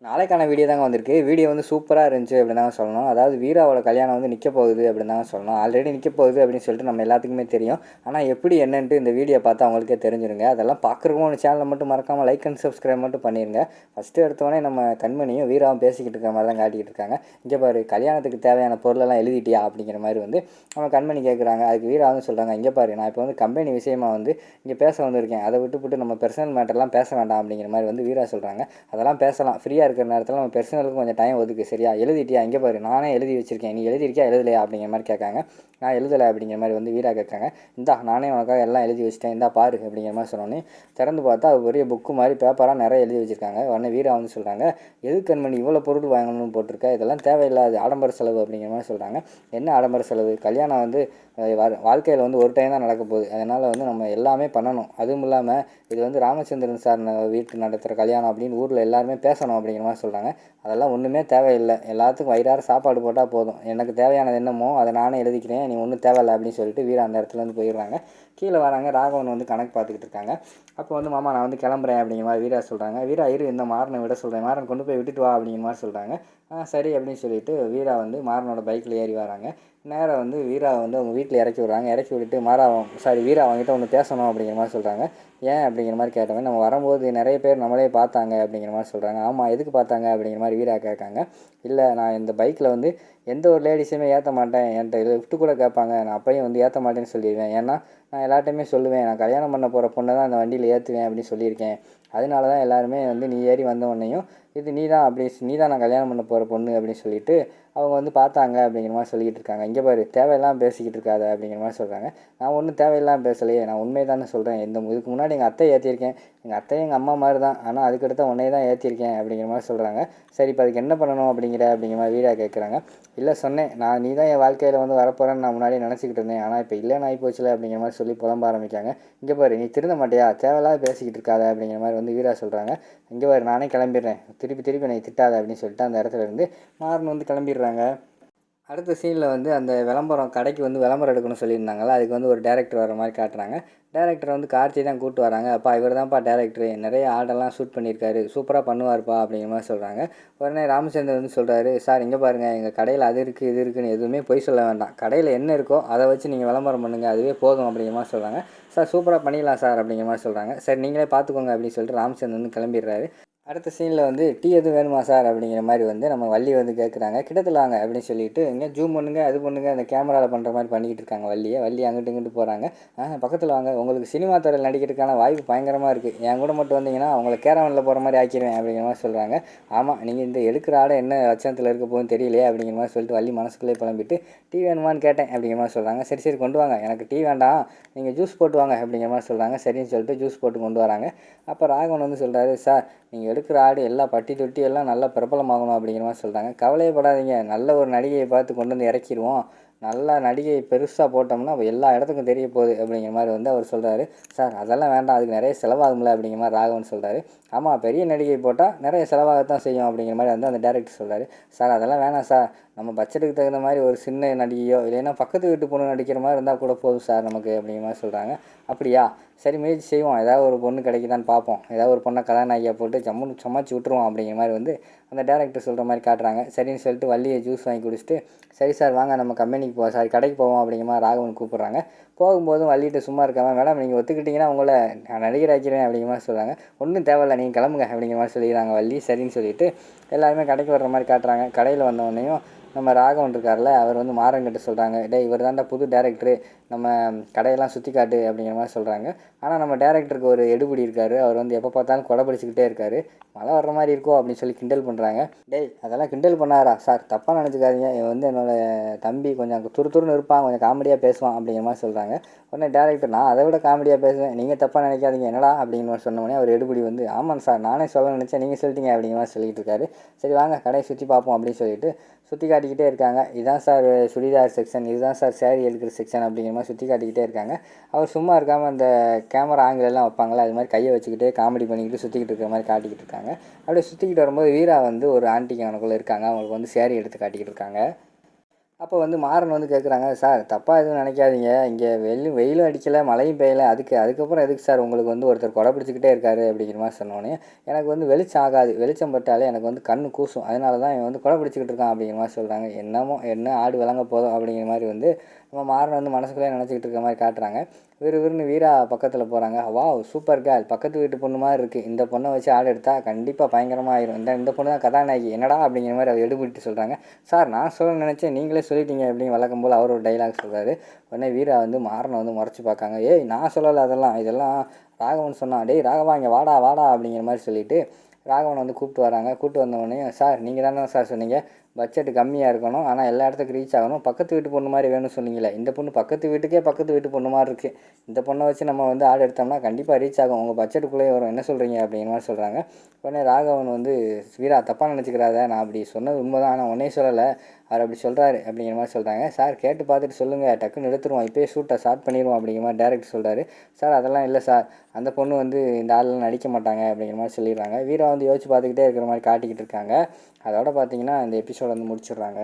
நாளைக்கான வீடியோ தாங்க வந்திருக்கு. வீடியோ வந்து சூப்பராக இருந்துச்சு அப்படின்னு தாங்க சொல்லணும். அதாவது வீராவோட கல்யாணம் வந்து நிற்க போகுது அப்படின்னு தாங்க சொல்லணும். ஆல்ரெடி நிற்க போகுது அப்படின்னு சொல்லிட்டு நம்ம எல்லாத்துக்குமே தெரியும். ஆனால் எப்படி என்னன்ட்டு இந்த வீடியோ பார்த்தா அவங்களுக்கே தெரிஞ்சிருங்க. அதெல்லாம் பார்க்குறவங்க ஒரு சேனலை மட்டும் மறக்காமல் லைக் அண்ட் சப்ஸ்கிரைப் மட்டும் பண்ணிடுங்க. ஃபஸ்ட்டு எடுத்தோடனே நம்ம கண்மணியும் வீராவும் பேசிக்கிட்டு இருக்க மாதிரி தான் காட்டிக்கிட்டு இருக்காங்க. இங்கே பாரு, கல்யாணத்துக்கு தேவையான பொருளெல்லாம் எழுதிட்டியா அப்படிங்கிற மாதிரி வந்து நம்ம கண்மணி கேட்குறாங்க. அதுக்கு வீரா வந்து சொல்கிறாங்க, இங்கே பாரு, நான் இப்போ வந்து கம்பெனி விஷயமாக வந்து இங்கே பேச வந்திருக்கேன். அதை விட்டு நம்ம பர்சனல் மேட்டர்லாம் பேச வேண்டாம் அப்படிங்கிற மாதிரி வந்து வீரா சொல்கிறாங்க. அதெல்லாம் பேசலாம், ஃப்ரீயாக இருக்கிற நேரத்தில் நம்ம பர்சனலுக்கு கொஞ்சம் டைம் ஒதுக்கு, சரியா? எழுதிட்டியா? இங்கே பாரு, நானே எழுதி வச்சிருக்கேன், நீ எழுதியிருக்கியா எழுதலையா அப்படிங்கிற மாதிரி கேட்காங்க. நான் எழுதலை அப்படிங்கிற மாதிரி வந்து வீரா கேட்காங்க. இந்தா, நானே உனக்காக எல்லாம் எழுதி வச்சிட்டேன், இந்தா பாரு அப்படிங்கிற மாதிரி சொன்னோன்னே திறந்து பார்த்தா அது பெரிய புக்கு மாதிரி பேப்பராக நிறைய எழுதி வச்சுருக்காங்க. உடனே வீரா வந்து சொல்கிறாங்க, எது கண்மணி இவ்வளோ பொருள் வாங்கணும்னு போட்டிருக்க, இதெல்லாம் தேவையில்லாது ஆடம்பர செலவு அப்படிங்கிற மாதிரி சொல்கிறாங்க. என்ன ஆடம்பர செலவு? கல்யாணம் வந்து வாழ்க்கையில் வந்து ஒரு டைம் தான் நடக்க போகுது, அதனால் வந்து நம்ம எல்லாமே பண்ணணும். அதுவும் இல்லாமல் இது வந்து ராமச்சந்திரன் சார் வீட்டுக்கு நடத்துகிற கல்யாணம் அப்படின்னு ஊரில் எல்லாருமே பேசணும் அப்படிங்கிற மாதிரி சொல்கிறாங்க. அதெல்லாம் ஒன்றுமே தேவையில்லை, எல்லாத்துக்கும் வயிறார சாப்பாடு போட்டால் போதும், எனக்கு தேவையானது என்னமோ அதை நானே எழுதிக்கிறேன், நீ ஒன்றும் தேவையில்லை அப்படின்னு சொல்லிட்டு வீரா அந்த இடத்துலேருந்து போயிடுறாங்க. கீழே வராங்க. ராகவன் வந்து கணக்கு பார்த்துக்கிட்டு இருக்காங்க. அப்போ வந்து மாமா நான் வந்து கிளம்புறேன் அப்படிங்கிற மாதிரி வீரா சொல்கிறாங்க. வீரா இரு, இந்த மாறனை விட சொல்கிறேன், மாறன் கொண்டு போய் விட்டுட்டு வா அப்படிங்கிற மாதிரி சொல்கிறாங்க. சரி அப்படின்னு சொல்லிட்டு வீரா வந்து மாறனோட பைக்கில் ஏறி வராங்க. நேராக வந்து வீரா வந்து அவங்க வீட்டில் இறக்கி விட்றாங்க. இறக்கி விட்டுட்டு வீரா அவங்ககிட்ட ஒன்று பேசணும் அப்படிங்கிற மாதிரி சொல்கிறாங்க. ஏன் அப்படிங்கிற மாதிரி கேட்டவங்க, நம்ம வரும்போது நிறைய பேர் நம்மளே பார்த்தாங்க அப்படிங்கிற மாதிரி சொல்கிறாங்க. ஆமாம், எதுக்கு பார்த்தாங்க அப்படிங்கிற மாதிரி வீரா கேட்காங்க. இல்லை, நான் இந்த பைக்கில் வந்து எந்த ஒரு லேடிஸுமே ஏற்ற மாட்டேன், என்கிட்ட லிஃப்ட்டு கூட கேட்பாங்க, நான் அப்பையும் வந்து ஏற்ற மாட்டேன்னு சொல்லிடுவேன். ஏன்னா நான் எல்லார்ட்டையுமே சொல்லுவேன், நான் கல்யாணம் பண்ண போகிற பொண்ணை தான் அந்த வண்டியில் ஏற்றுவேன் அப்படின்னு சொல்லியிருக்கேன். அதனால தான் எல்லாருமே வந்து நீ ஏறி வந்த உடனேயும் இது நீ தான் நான் கல்யாணம் பண்ண போகிற பொண்ணு அப்படின்னு சொல்லிட்டு அவங்க வந்து பார்த்தாங்க அப்படிங்கிற மாதிரி சொல்லிக்கிட்டு இருக்காங்க. இங்கே பாரு, தேவையில்லாமல் பேசிக்கிட்டு இருக்காத அப்படிங்கிற மாதிரி சொல்கிறாங்க. நான் ஒன்றும் தேவையில்லாமல் பேசலையே, நான் உண்மை தானே சொல்கிறேன். இதுக்கு முன்னாடி எங்கள் அத்தை ஏற்றிருக்கேன், எங்கள் அத்தையும் எங்கள் அம்மா மாதிரி தான், ஆனால் அதுக்கடுத்து உன்னையே தான் ஏற்றிருக்கேன் அப்படிங்கிற மாதிரி சொல்கிறாங்க. சரி, இப்போ அதுக்கு என்ன பண்ணணும் அப்படிங்கிற மாதிரி வீரா கேட்குறாங்க. இல்லை சொன்னேன், நீ தான் என் வாழ்க்கையில் வந்து வரப்போகிறேன்னு நான் முன்னாடி நினச்சிக்கிட்டு இருந்தேன், ஆனால் இப்போ இல்லைன்னு ஆகி போச்சுல அப்படிங்கிற மாதிரி சொல்லி புலம்ப ஆரம்பிக்காங்க. இங்கே பாரு, நீ திருந்த மாட்டியா, தேவையில்லாத பேசிக்கிட்டு இருக்காத அப்படிங்கிற மாதிரி வந்து வீரா சொல்கிறாங்க. இங்கே பாரு, நானே கிளம்பிடுறேன், திருப்பி என்னை திட்டாத அப்படின்னு சொல்லிட்டு அந்த இடத்துல இருந்து மாறன் வந்து கிளம்பிடுறாங்க. அடுத்த சீனில் வந்து அந்த கடைக்கு வந்து விளம்பரம் எடுக்கணும்னு சொல்லியிருந்தாங்களா, அதுக்கு வந்து ஒரு டேரக்டர் வர மாதிரி காட்டுறாங்க. டேரக்டர் வந்து கார்த்தி தான் கூப்பிட்டு வராங்க. அப்பா இவர் தான்ப்பா டேரக்டரு, நிறைய ஆடெல்லாம் ஷூட் பண்ணியிருக்காரு, சூப்பராக பண்ணுவார்ப்பா அப்படிங்கிற மாதிரி சொல்கிறாங்க. உடனே ராமச்சந்திரன் வந்து சொல்கிறாரு, சார் இங்கே பாருங்கள், எங்கள் கடையில் அது இருக்குது இது இருக்குதுன்னு எதுவுமே பொய் சொல்ல வேண்டாம், கடையில் என்ன இருக்கோ அதை வச்சு நீங்கள் விளம்பரம் பண்ணுங்கள், அதுவே போதும் அப்படிங்கிற மாதிரி சொல்கிறாங்க. சார் சூப்பராக பண்ணிடலாம் சார் அப்படிங்கிற மாதிரி சொல்கிறாங்க. சரி, நீங்களே பார்த்துக்கோங்க அப்படின்னு சொல்லிட்டு ராமச்சந்திரன் வந்து கிளம்பிடுறாரு. அடுத்த சீனில் வந்து டீ எதுவும் வேணுமா சார் அப்படிங்கிற மாதிரி வந்து நம்ம வள்ளி வந்து கேட்குறாங்க. கிட்டத்தில் வாங்க அப்படின்னு சொல்லிட்டு இங்கே ஜூம் பண்ணுங்க அது பண்ணுங்க அந்த கேமராவில் பண்ணுற மாதிரி பண்ணிக்கிட்டு இருக்காங்க. வள்ளி அங்கிட்டு இங்கிட்டு போகிறாங்க. பக்கத்தில் வாங்க, உங்களுக்கு சினிமா துறையில் நடிக்கிறதுக்கான வாய்ப்பு பயங்கரமாக இருக்குது, என் கூட மட்டும் வந்தீங்கன்னா அவங்கள கேரவனில் போகிற மாதிரி ஆக்கிடுவேன் அப்படிங்கிற மாதிரி சொல்கிறாங்க. ஆமாம், நீங்கள் இந்த எடுக்கிற ஆடை என்ன லட்சணத்தில் இருக்க போகுதுன்னு தெரியலையே அப்படிங்கிற மாதிரி சொல்லிட்டு வள்ளி மனசுக்குள்ளே புலம்பிட்டு டீ வேணுமான்னு கேட்டேன் அப்படிங்கிற மாதிரி சொல்கிறாங்க. சரி கொண்டு வாங்க, எனக்கு டீ வேண்டாம், நீங்கள் ஜூஸ் போட்டு வாங்க அப்படிங்கிற மாதிரி சொல்கிறாங்க. சரின்னு சொல்லிட்டு ஜூஸ் போட்டு கொண்டு வராங்க. அப்போ ராகவன் வந்து சொல்கிறாரு, சார் நீங்கள் எடுக்கிற ஆடு எல்லா பட்டி தொட்டி எல்லாம் நல்லா பிரபலமாகணும் அப்படிங்கிற மாதிரி சொல்கிறாங்க. கவலையே படாதீங்க, நல்ல ஒரு நடிகையை பார்த்து கொண்டு வந்து இறக்கிடுவோம், நல்லா நடிகை பெருசாக போட்டோம்னா எல்லா இடத்துக்கும் தெரிய போகுது அப்படிங்கிற மாதிரி வந்து அவர் சொல்கிறாரு. சார் அதெல்லாம் வேண்டாம், அதுக்கு நிறைய செலவாகும்ல அப்படிங்கிற மாதிரி ராகவன் சொல்கிறாரு. ஆமாம், பெரிய நடிகை போட்டால் நிறைய செலவாகத்தான் செய்யும் அப்படிங்கிற மாதிரி வந்து அந்த டேரக்டர் சொல்கிறாரு. சார் அதெல்லாம் வேணாம் சார், நம்ம பட்ஜெட்டுக்கு தகுந்த மாதிரி ஒரு சின்ன நடிகையோ இல்லைன்னா பக்கத்து வீட்டு பொண்ணு நடிக்கிற மாதிரி இருந்தால் கூட போதும் சார் நமக்கு அப்படிங்கிற மாதிரி சொல்கிறாங்க. அப்படியா, சரி முயற்சி செய்வோம், ஏதாவது ஒரு பொண்ணு கிடைக்குதான்னு பார்ப்போம், ஏதாவது ஒரு பொண்ணை கதாநாயகியாக போட்டு ஜம்முன்னு சமாளித்து விட்டுருவோம் அப்படிங்கிற மாதிரி வந்து அந்த டேரக்டர் சொல்கிற மாதிரி காட்டுறாங்க. சரின்னு சொல்லிட்டு வள்ளியை ஜூஸ் வாங்கி குடிச்சிட்டு சரி சார் வாங்க நம்ம கடைக்கு போவோம் அப்படிங்கிற மாதிரி ராகவன் கூப்பிட்றாங்க. போகும்போதும் வள்ளிகிட்ட சும்மா இருக்காமல், மேடம் நீங்கள் ஒத்துக்கிட்டிங்கன்னா உங்களை நான் நடிகர் ஆக்கிறேன் அப்படிங்கிற மாதிரி சொல்கிறாங்க. ஒன்றும் தேவையில்லை, நீங்கள் கிளம்புங்க அப்படிங்கிற மாதிரி சொல்லிடுறாங்க வள்ளி. சரின்னு சொல்லிட்டு எல்லாருமே கடைக்கு வர்ற மாதிரி காட்டுறாங்க. கடையில் வந்தவொடனேயும் நம்ம ராகவன் இருக்கார்ல, அவர் வந்து மாறன்கிட்ட சொல்கிறாங்க, இவர் தாண்டா புது டேரக்டரு, நம்ம கடையெல்லாம் சுற்றி காட்டு அப்படிங்கிற மாதிரி சொல்கிறாங்க. ஆனால் நம்ம டேரக்டருக்கு ஒரு எடுபடி இருக்கார், அவர் வந்து எப்போ பார்த்தாலும் கொடை பிடிச்சிக்கிட்டே இருக்கார். மழை வர்ற மாதிரி இருக்கோ அப்படின்னு சொல்லி கிண்டல் பண்ணுறாங்க. அதெல்லாம் கிண்டல் பண்ணாரா சார், தப்பாக நினச்சிக்காதீங்க, இவன் வந்து என்னோடய தம்பி, கொஞ்சம் துருத்துருன்னு இருப்பான், கொஞ்சம் காமெடியாக பேசுவான் அப்படிங்கிற மாதிரி சொல்கிறாங்க. உடனே டேரக்டர், நான் அதை விட காமெடியாக பேசுவேன், நீங்கள் தப்பாக நினைக்காதீங்க என்னடா அப்படிங்கிற மாதிரி சொன்னோடனே அவர் எடுபடி வந்து, ஆமாம் சார் நானே சொல்ல நினச்சேன், நீங்கள் சொல்லிட்டீங்க அப்படிங்கிற மாதிரி சொல்லிட்டு இருக்காரு. சரி வாங்க கடையை சுற்றி பார்ப்போம் அப்படின்னு சொல்லிட்டு சுற்றி காட்டிக்கிட்டே இருக்காங்க. இதுதான் சார் சுடிதார் செக்ஷன், இதுதான் சார் சேரீ எடுக்கிற செக்ஷன் அப்படிங்கிற மாதிரி சுற்றி காட்டிக்கிட்டே இருக்காங்க. அவர் சும்மா இருக்காமல் அந்த கேமரா ஆங்கிலெல்லாம் வைப்பாங்களா, அது மாதிரி கையை வச்சுக்கிட்டு காமெடி பண்ணிக்கிட்டு சுற்றிக்கிட்டு இருக்கிற மாதிரி காட்டிக்கிட்டு இருக்காங்க. அப்படியே சுற்றிக்கிட்டு வரும்போது வீரா வந்து ஒரு ஆன்ட்டிக்கு அவனுக்குள்ளே இருக்காங்க, அவங்களுக்கு வந்து சேரீ எடுத்து காட்டிக்கிட்டு இருக்காங்க. அப்போ வந்து மாறன் வந்து கேட்குறாங்க, சார் தப்பாக எதுவும் நினைக்காதீங்க, இங்கே வெயிலும் அடிக்கலை மழையும் பெய்யலை, அதுக்கப்புறம் எதுக்கு சார் உங்களுக்கு வந்து ஒருத்தர் கொடை பிடிச்சிக்கிட்டே இருக்காரு அப்படிங்கிற மாதிரி சொன்னோன்னே, எனக்கு வந்து வெளிச்சம் ஆகாது, வெளிச்சம் பட்டாலே எனக்கு வந்து கண்ணு கூசும், அதனால தான் இவன் வந்து கொடை பிடிச்சிக்கிட்டு இருக்கான் அப்படிங்கிற மாதிரி சொல்கிறாங்க. என்னமோ என்ன ஆடு விளங்க போதும் அப்படிங்கிற மாதிரி வந்து நம்ம மாறன் வந்து மனசுக்குள்ளே நினச்சிக்கிட்டு இருக்க மாதிரி காட்டுறாங்க. விறுவிறுன்னு வீரா பக்கத்தில் போகிறாங்க. வாவ் சூப்பர் கேர்ள், பக்கத்து வீட்டு பொண்ணு மாதிரி இருக்குது, இந்த பொண்ணை வச்சு ஆடு எடுத்தால் கண்டிப்பாக பயங்கரமாக ஆயிரும், இந்த பொண்ணு தான் கதாநாயகி என்னடா அப்படிங்கிற மாதிரி அவர் எடுபிட்டு சொல்கிறாங்க. சார் நான் சொல்ல நினச்சேன் நீங்களே சொல்லிட்டீங்க அப்படின்னு வழக்கம் போல் அவர் ஒரு டைலாக் சொல்கிறாரு. உடனே வீரா வந்து மாறனை வந்து முறைச்சி பார்க்காங்க. ஏய் நான் சொல்லலை, இதெல்லாம் ராகவன் சொன்னான், டேய் ராகவா இங்கே வாடா வாடா அப்படிங்கிற மாதிரி சொல்லிவிட்டு ராகவனை வந்து கூப்பிட்டு வராங்க. கூப்பிட்டு வந்தவொடனே, சார் நீங்கள் தானே சார் சொன்னீங்க பட்ஜெட்டு கம்மியாக இருக்கணும், ஆனால் எல்லா இடத்துக்கும் ரீச் ஆகணும், பக்கத்து வீட்டு பொண்ணு மாதிரி வேணும்னு சொன்னீங்களே, இந்த பொண்ணு பக்கத்து வீட்டு பொண்ணு மாதிரி இருக்குது, இந்த பொண்ணை வச்சு நம்ம வந்து ஆடு எடுத்தோம்னா கண்டிப்பாக ரீச் ஆகும், உங்கள் பட்ஜெட்டுக்குள்ளேயே வரும், என்ன சொல்கிறீங்க அப்படிங்கிற மாதிரி சொல்கிறாங்க. உடனே ராகவன் வந்து, வீரா தப்பாக நினச்சிக்கிறாத, நான் அப்படி சொன்னது உண்மை தான், ஆனால் உன்னே சொல்லலை, அவர் அப்படி சொல்கிறாரு அப்படிங்கிற மாதிரி சொல்கிறாங்க. சார் கேட்டு பார்த்துட்டு சொல்லுங்கள், டக்குன்னு எடுத்துருவோம், இப்போயே ஷூட்டை ஸ்டார்ட் பண்ணிடுவோம் அப்படிங்கிற மாதிரி டேரக்டர் சொல்கிறாரு. சார் அதெல்லாம் இல்லை சார், அந்த பொண்ணு வந்து இந்த ஆளெலாம் நடிக்க மாட்டாங்க அப்படிங்கிற மாதிரி சொல்லிடுறாங்க. வீரா வந்து யோசிச்சு பார்த்துக்கிட்டே இருக்கிற மாதிரி காட்டிக்கிட்டு இருக்காங்க. அதோட பார்த்தீங்கன்னா இந்த எபிசோட் வந்து முடிச்சிடுறாங்க.